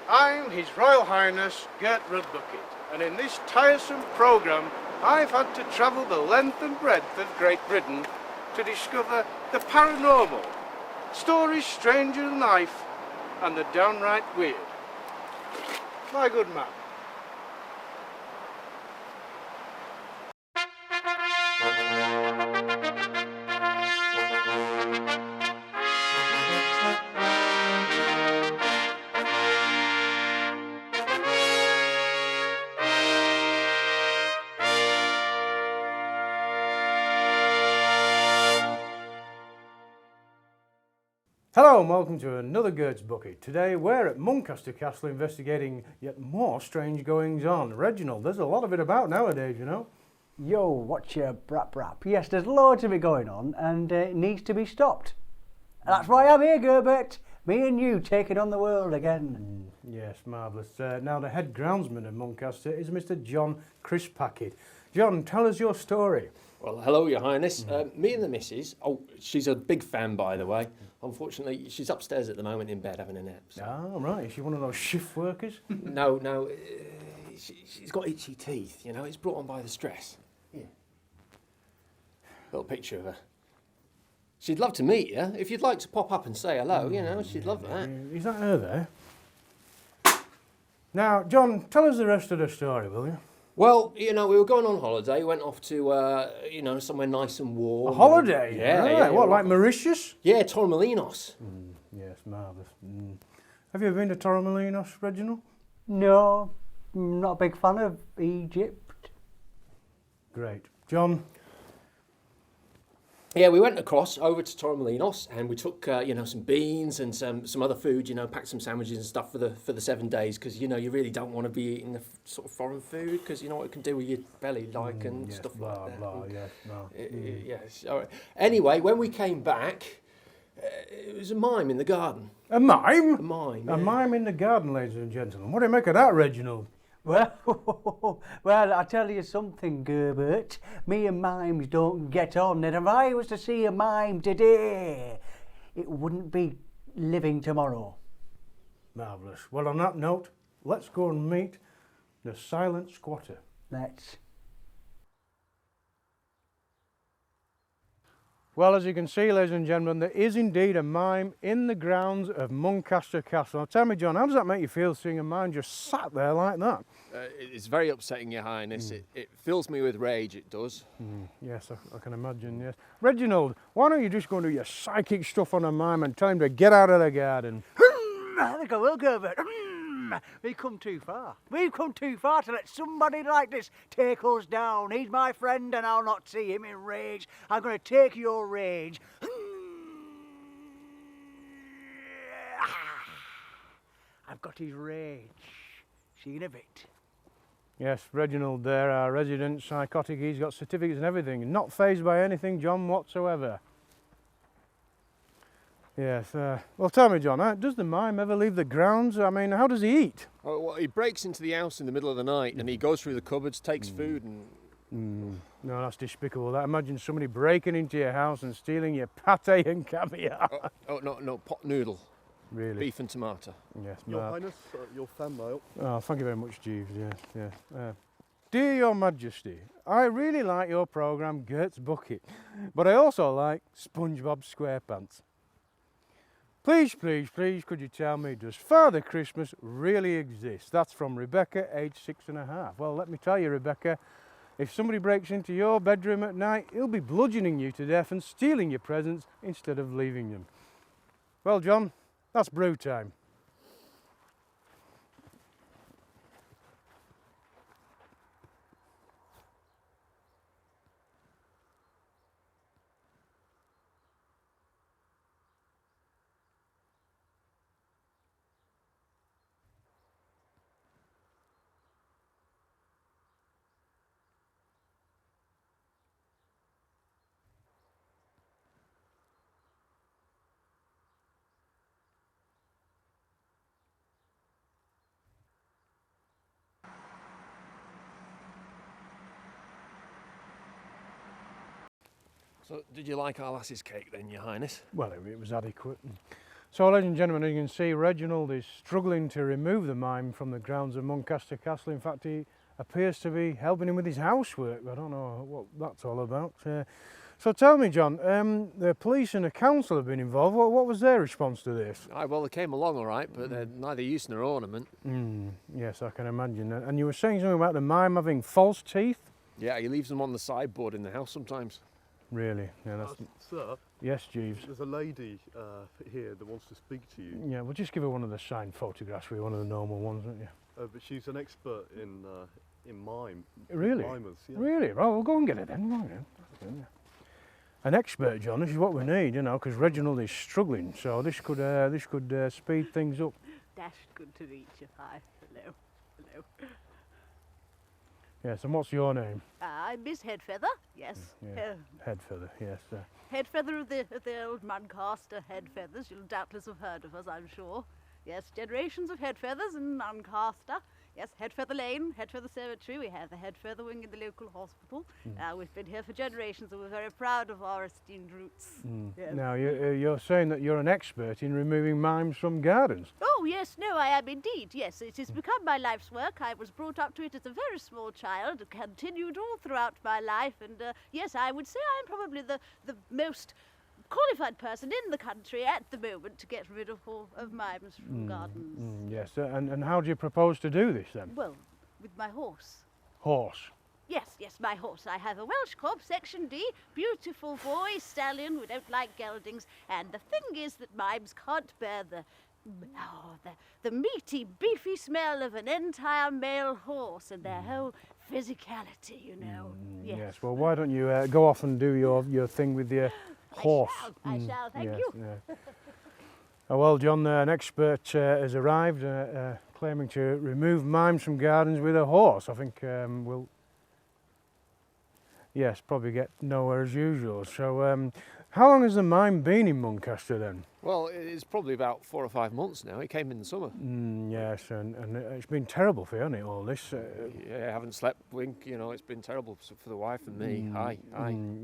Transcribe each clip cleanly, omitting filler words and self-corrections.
I'm His Royal Highness Gert and in this tiresome programme I've had to travel the length and breadth of Great Britain to discover the paranormal, stories stranger than life, and the downright weird. My good man. Hello and welcome to another Gert's Bucket. Today we're at Muncaster Castle investigating yet more strange goings on. Reginald, there's a lot of it about nowadays, you know. Yo, watch your brap brap. Yes, there's loads of it going on and it needs to be stopped. And that's why I'm here, Gert. Me and you taking on the world again. Yes, marvellous. Now the head groundsman of Muncaster is Mr. John Crispacket. John, tell us your story. Well, hello, Your Highness. Me and the missus, she's a big fan, by the way. Unfortunately, she's upstairs at the moment in bed having a nap. So. Oh, right. Is she one of those shift workers? No, she's got itchy teeth, you know. It's brought on by the stress. Yeah. Little picture of her. She'd love to meet you. If you'd like to pop up and say hello, you know, she'd love that. Is that her there? Now, John, tell us the rest of the story, will you? Well, you know, we were going on holiday, went off to, you know, somewhere nice and warm. A holiday? Yeah, right. yeah. What, like Mauritius? Yeah, Torremolinos. Yes, marvellous. Have you ever been to Torremolinos, Reginald? No, I'm not a big fan of Egypt. Great. John? Yeah, we went across over to Torremolinos and we took, you know, some beans and some other food, you know, packed some sandwiches and stuff for the 7 days because, you know, you really don't want to be eating the sort of foreign food because you know what it can do with your belly, like, and yes, stuff blah, like that. blah, yes, no. Yes. All right. Anyway, when we came back, it was a mime in the garden. A mime? A mime. A yeah. mime in the garden, ladies and gentlemen. What do you make of that, Reginald? Well, I tell you something, Gert. Me and mimes don't get on, and if I was to see a mime today, it wouldn't be living tomorrow. Marvellous. Well, on that note, let's go and meet the silent squatter. Let's. Well, as you can see, ladies and gentlemen, there is indeed a mime in the grounds of Muncaster Castle. Now, tell me, John, how does that make you feel seeing a mime just sat there like that? It's very upsetting, Your Highness. It fills me with rage, it does. Yes, I can imagine, yes. Reginald, why don't you just go and do your psychic stuff on a mime and tell him to get out of the garden? I think I will, Gert. We've come too far. We've come too far to let somebody like this take us down. He's my friend and I'll not see him in rage. I'm going to take your rage. I've got his rage. Seen a bit. Yes, Reginald there, our resident psychotic. He's got certificates and everything. Not fazed by anything, John, whatsoever. Yes, well tell me, John, does the mime ever leave the grounds? I mean, how does he eat? Oh, well, he breaks into the house in the middle of the night and he goes through the cupboards, takes food and... No, that's despicable. That. Imagine somebody breaking into your house and stealing your pate and caviar. No, pot noodle. Really? Beef and tomato. Yes, Your Highness, your fan mail. Oh, thank you very much, Jeeves, yes. Dear Your Majesty, I really like your programme, Gert's Bucket, but I also like SpongeBob SquarePants. Please, could you tell me, does Father Christmas really exist? That's from Rebecca, aged 6.5. Well, let me tell you, Rebecca, if somebody breaks into your bedroom at night, he'll be bludgeoning you to death and stealing your presents instead of leaving them. Well, John, that's brew time. So, did you like our lass's cake then, Your Highness? Well, it was adequate. So, ladies and gentlemen, as you can see, Reginald is struggling to remove the mime from the grounds of Muncaster Castle. In fact, he appears to be helping him with his housework. I don't know what that's all about. So tell me, John, the police and the council have been involved. What was their response to this? Aye, well, they came along all right, but they're neither use nor ornament. Yes, I can imagine. And you were saying something about the mime having false teeth? Yeah, he leaves them on the sideboard in the house sometimes. Really? Yeah, that's... Sir, Yes, Jeeves. there's a lady here that wants to speak to you, Yeah, we'll just give her one of the signed photographs with one of the normal ones, won't you? but she's an expert in mime. Really? Mimers, yeah. Really? Well, we'll go and get it then. Go on, yeah. An expert, John. This is what we need, you know, because Reginald is struggling. So this could speed things up. Dashed good to meet you. Hi. Hello. Hello. Yes. And what's your name? I'm Miss Headfeather. Yes. Yeah. Headfeather. Yes. Headfeather of the old Muncaster Headfeathers. You'll doubtless have heard of us, I'm sure. Yes, generations of Headfeathers in Muncaster. Yes, Headfeather Lane, Headfeather Cemetery. We have the Headfeather wing in the local hospital. We've been here for generations, and we're very proud of our esteemed roots. Yes. Now you're saying that you're an expert in removing mimes from gardens. Oh, yes, no, I am indeed. Yes, it has become my life's work. I was brought up to it as a very small child, continued all throughout my life, and yes, I would say I'm probably the most qualified person in the country at the moment to get rid of mimes from gardens. Yes. And how do you propose to do this then? Well, with my horse. Horse. Yes, my horse. I have a Welsh cob, section D, beautiful boy, stallion. We don't like geldings. And the thing is that mimes can't bear the meaty, beefy smell of an entire male horse and their whole physicality, you know. Yes. Well, why don't you go off and do your thing with your horse? I shall, thank yes, you. Yeah. Oh, well, John, an expert has arrived claiming to remove mimes from gardens with a horse. I think we'll, yes, probably get nowhere as usual. So how long has the mime been in Muncaster then? Well, it's probably about 4 or 5 months now. He came in the summer. Yes, and it's been terrible for you, hasn't it, all this? Yeah, I haven't slept, wink, you know, it's been terrible for the wife and me. Aye.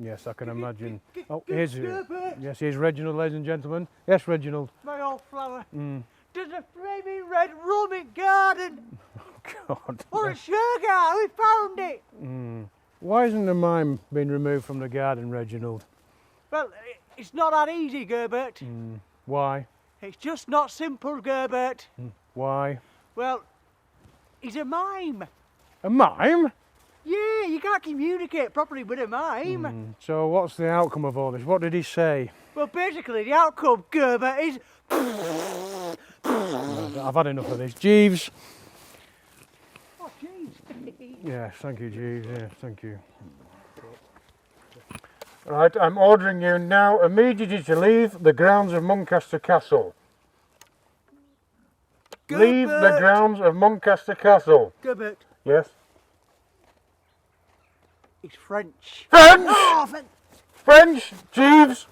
Yes, I can imagine. Oh, here's Reginald, ladies and gentlemen. Yes, Reginald. My old flower. There's a flaming red rumming garden. Oh, God. Or a sugar. We found it. Why hasn't the mime been removed from the garden, Reginald? Well, it's not that easy, Gerbert. Why? It's just not simple, Gerbert. Why? Well, he's a mime. A mime? Yeah, you can't communicate properly with a mime. So what's the outcome of all this? What did he say? Well, basically, the outcome, Gerbert, is... I've had enough of this. Jeeves. Oh, jeez. Yes, thank you, Jeeves. Yes, thank you. Right, I'm ordering you now immediately to leave the grounds of Muncaster Castle. Leave the grounds of Muncaster Castle. Gerbert, Yes. he's French. French! Oh, French! Jeeves!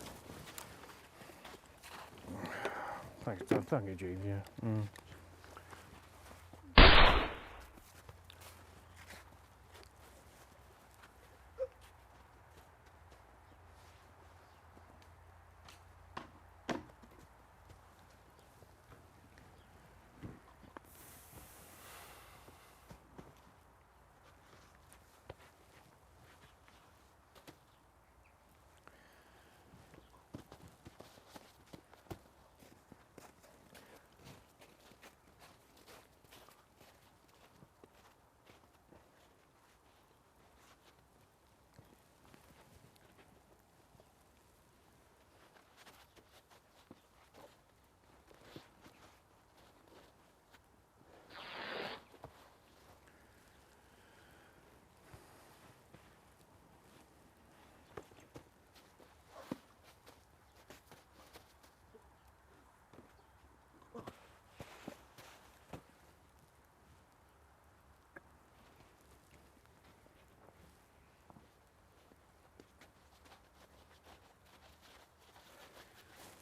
Thank you, Jeeves, yeah.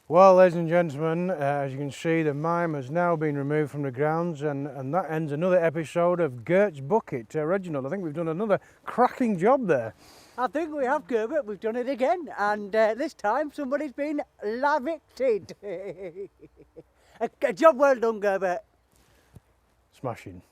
Well, ladies and gentlemen, as you can see, the mime has now been removed from the grounds, and that ends another episode of Gert's Bucket. Reginald, I think we've done another cracking job there. I think we have, Gerbert. We've done it again. And this time somebody's been lavicted. A job well done, Gerbert. Smashing.